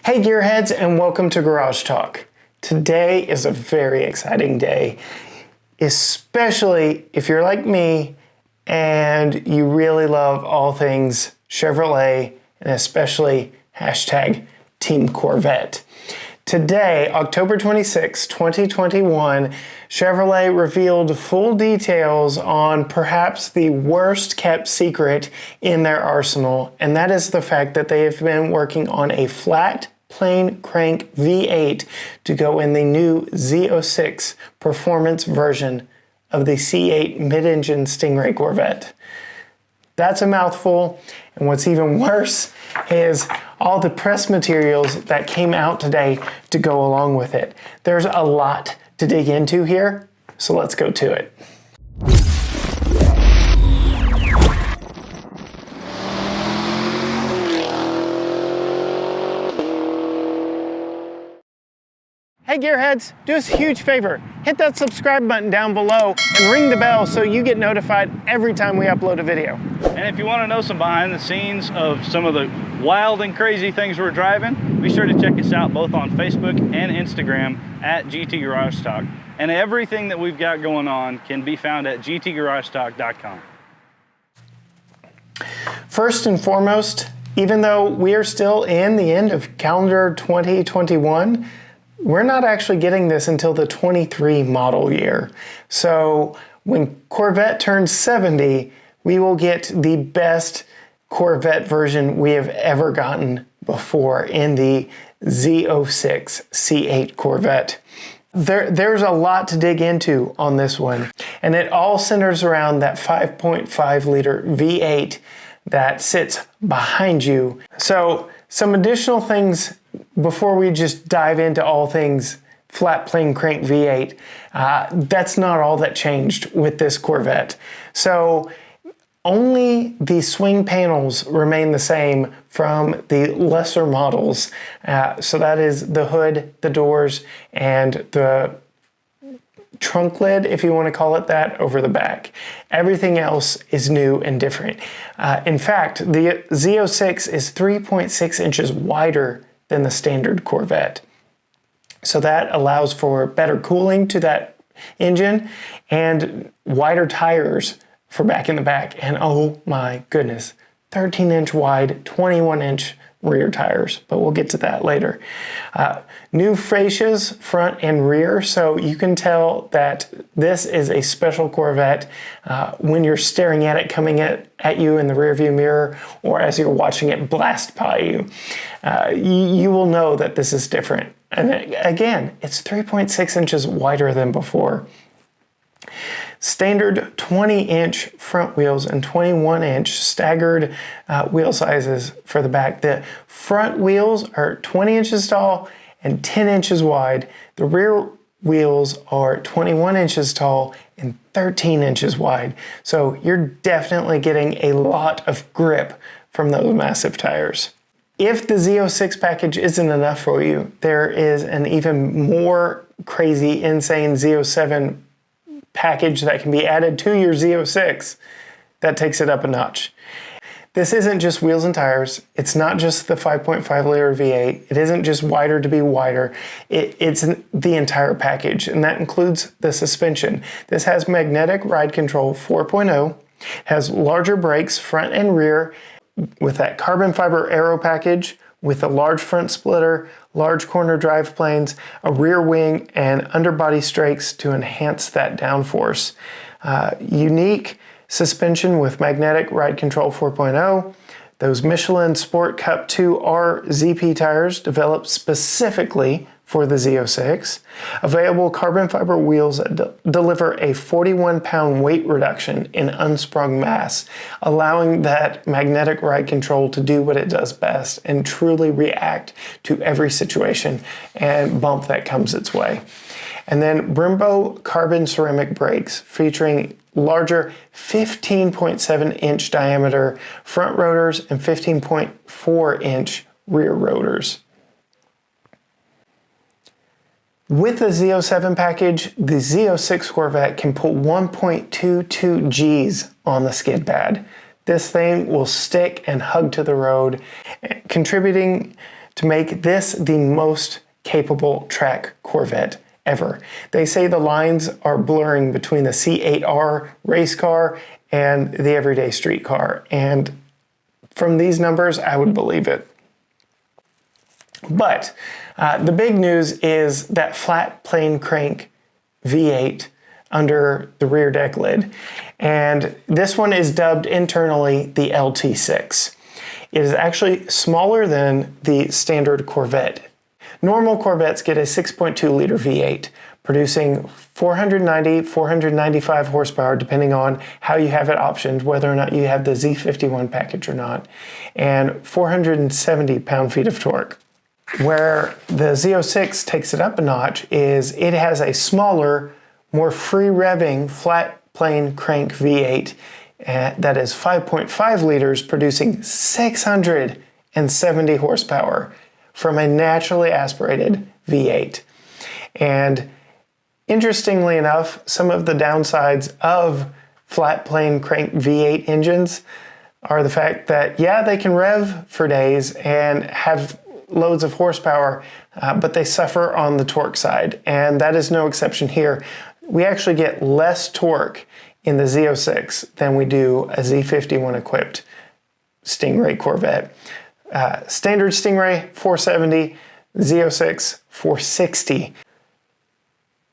Hey gearheads, and welcome to Garage Talk. Today is a very exciting day, especially if you're like me and you really love all things Chevrolet and especially hashtag Team Corvette. Today, October 26, 2021, Chevrolet revealed full details on perhaps the worst kept secret in their arsenal, and that is the fact that they have been working on a flat plain crank V8 to go in the new Z06 performance version of the C8 mid-engine Stingray Corvette. That's a mouthful, and what's even worse is all the press materials that came out today to go along with it. There's a lot to dig into here, so let's go to it. Hey gearheads, do us a huge favor. Hit that subscribe button down below and ring the bell so you get notified every time we upload a video. And if you want to know some behind the scenes of some of the wild and crazy things we're driving, be sure to check us out both on Facebook and Instagram at GT Garage Talk. And everything that we've got going on can be found at gtgaragetalk.com. First and foremost, even though we are still in the end of calendar 2021, we're not actually getting this until the 23 model year. So when Corvette turns 70, we will get the best Corvette version we have ever gotten before in the Z06 C8 Corvette. There's a lot to dig into on this one, and it all centers around that 5.5 liter V8 that sits behind you. So some additional things before we just dive into all things flat plain crank V8. That's not all that changed with this Corvette. So only the swing panels remain the same from the lesser models. So that is the hood, the doors, and the trunk lid, if you want to call it that, over the back. Everything else is new and different. In fact, the Z06 is 3.6 inches wider than the standard Corvette. So that allows for better cooling to that engine and wider tires for back in the back. And oh my goodness, 13-inch wide, 21-inch rear tires, but we'll get to that later. New fascias, front and rear, so you can tell that this is a special Corvette when you're staring at it coming at you in the rearview mirror, or as you're watching it blast by you. You will know that this is different. And again, it's 3.6 inches wider than before. Standard 20-inch front wheels and 21-inch staggered wheel sizes for the back. The front wheels are 20 inches tall and 10 inches wide. The rear wheels are 21 inches tall and 13 inches wide. So you're definitely getting a lot of grip from those massive tires. If the Z06 package isn't enough for you, there is an even more crazy, insane Z07 package that can be added to your Z06 that takes it up a notch. This isn't just wheels and tires. It's not just the 5.5 liter V8. It isn't just wider to be wider. It's the entire package, and that includes the suspension. This has magnetic ride control 4.0, has larger brakes front and rear with that carbon fiber aero package, with a large front splitter, large corner drive planes, a rear wing, and underbody strakes to enhance that downforce. Unique suspension with magnetic ride control 4.0. Those Michelin Sport Cup 2R ZP tires developed specifically for the Z06. Available carbon fiber wheels deliver a 41-pound weight reduction in unsprung mass, allowing that magnetic ride control to do what it does best and truly react to every situation and bump that comes its way. And then Brembo carbon ceramic brakes featuring larger 15.7 inch diameter front rotors and 15.4 inch rear rotors. With the Z07 package, the Z06 Corvette can put 1.22 Gs on the skid pad. This thing will stick and hug to the road, contributing to make this the most capable track Corvette ever. They say the lines are blurring between the C8R race car and the everyday street car, and from these numbers, I would believe it. But the big news is that flat plane crank V8 under the rear deck lid, and this one is dubbed internally the LT6. It is actually smaller than the standard Corvette. Normal Corvettes get a 6.2 liter V8, producing 490, 495 horsepower, depending on how you have it optioned, whether or not you have the Z51 package or not, and 470 pound-feet of torque. Where the Z06 takes it up a notch is it has a smaller, more free-revving, flat plane crank V8 that is 5.5 liters, producing 670 horsepower from a naturally aspirated V8. And interestingly enough, some of the downsides of flat plane crank V8 engines are the fact that, yeah, they can rev for days and have loads of horsepower, but they suffer on the torque side, and that is no exception here. We actually get less torque in the Z06 than we do a Z51 equipped Stingray Corvette. Standard Stingray 470, Z06 460.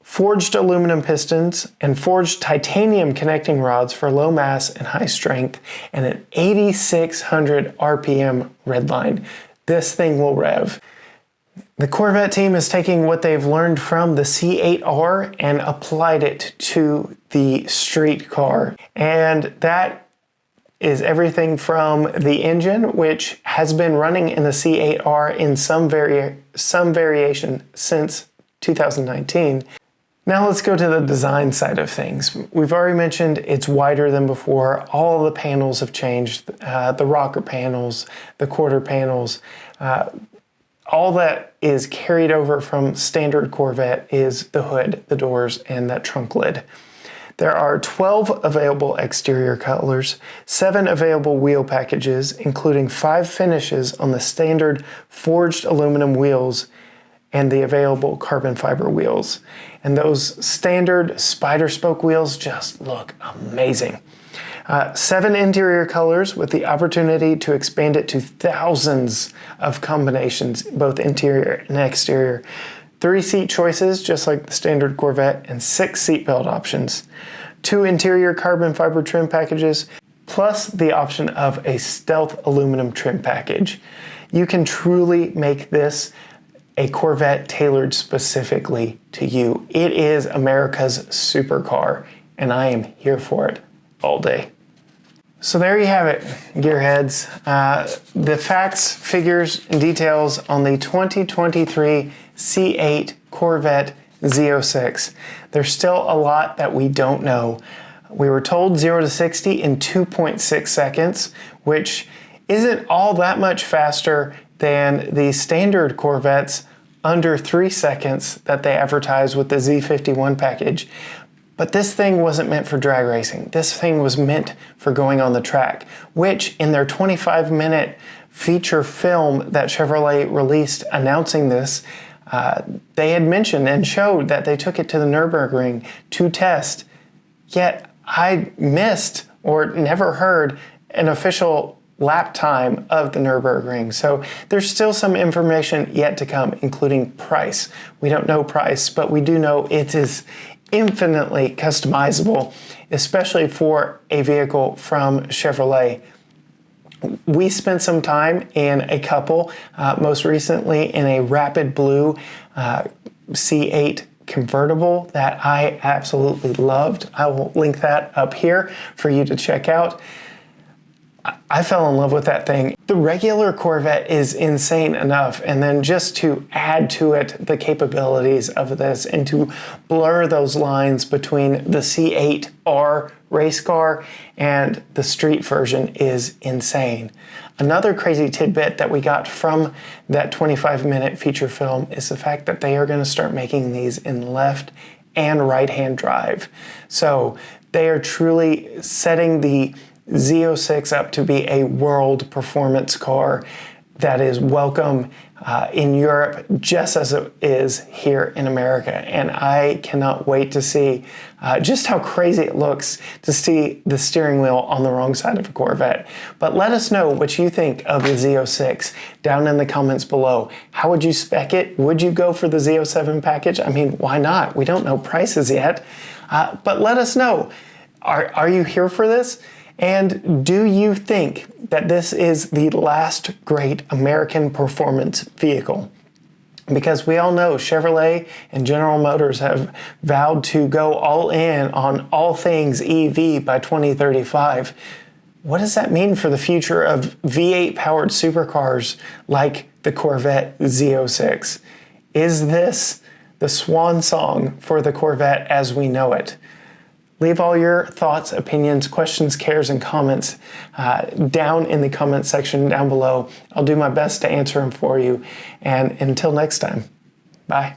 Forged aluminum pistons and forged titanium connecting rods for low mass and high strength, and an 8,600 RPM redline. This thing will rev. The Corvette team is taking what they've learned from the C8R and applied it to the street car. And that is everything from the engine, which has been running in the C8R in some variation since 2019. Now let's go to the design side of things. We've already mentioned it's wider than before. All the panels have changed. The rocker panels, the quarter panels, all that is carried over from standard Corvette is the hood, the doors, and that trunk lid. There are 12 available exterior colors, 7 available wheel packages, including 5 finishes on the standard forged aluminum wheels and the available carbon fiber wheels. And those standard spider spoke wheels just look amazing. 7 interior colors with the opportunity to expand it to thousands of combinations, both interior and exterior. 3 seat choices, just like the standard Corvette, and 6 seatbelt options. 2 interior carbon fiber trim packages, plus the option of a stealth aluminum trim package. You can truly make this a Corvette tailored specifically to you. It is America's supercar, and I am here for it all day. So there you have it, gearheads. The facts, figures, and details on the 2023 C8 Corvette Z06. There's still a lot that we don't know. We were told 0 to 60 in 2.6 seconds, which isn't all that much faster than the standard Corvettes under 3 seconds that they advertise with the Z51 package. But this thing wasn't meant for drag racing. This thing was meant for going on the track, which in their 25-minute feature film that Chevrolet released announcing this, they had mentioned and showed that they took it to the Nürburgring to test. Yet I missed or never heard an official lap time of the Nürburgring. So there's still some information yet to come, including price. We don't know price, but we do know it is infinitely customizable, especially for a vehicle from Chevrolet. We spent some time in a couple, most recently in a rapid blue C8 convertible that I absolutely loved. I will link that up here for you to check out. I fell in love with that thing. The regular Corvette is insane enough, and then just to add to it the capabilities of this and to blur those lines between the C8R race car and the street version is insane. Another crazy tidbit that we got from that 25-minute feature film is the fact that they are going to start making these in left and right-hand drive. So they are truly setting the Z06 up to be a world performance car that is welcome in Europe just as it is here in America. And I cannot wait to see just how crazy it looks to see the steering wheel on the wrong side of a Corvette. But let us know what you think of the Z06 down in the comments below. How would you spec it? Would you go for the Z07 package? I mean, why not? We don't know prices yet. But let us know. Are you here for this? And do you think that this is the last great American performance vehicle? Because we all know Chevrolet and General Motors have vowed to go all in on all things EV by 2035. What does that mean for the future of V8 powered supercars like the Corvette Z06? Is this the swan song for the Corvette as we know it? Leave all your thoughts, opinions, questions, cares, and comments down in the comment section down below. I'll do my best to answer them for you. And until next time, bye.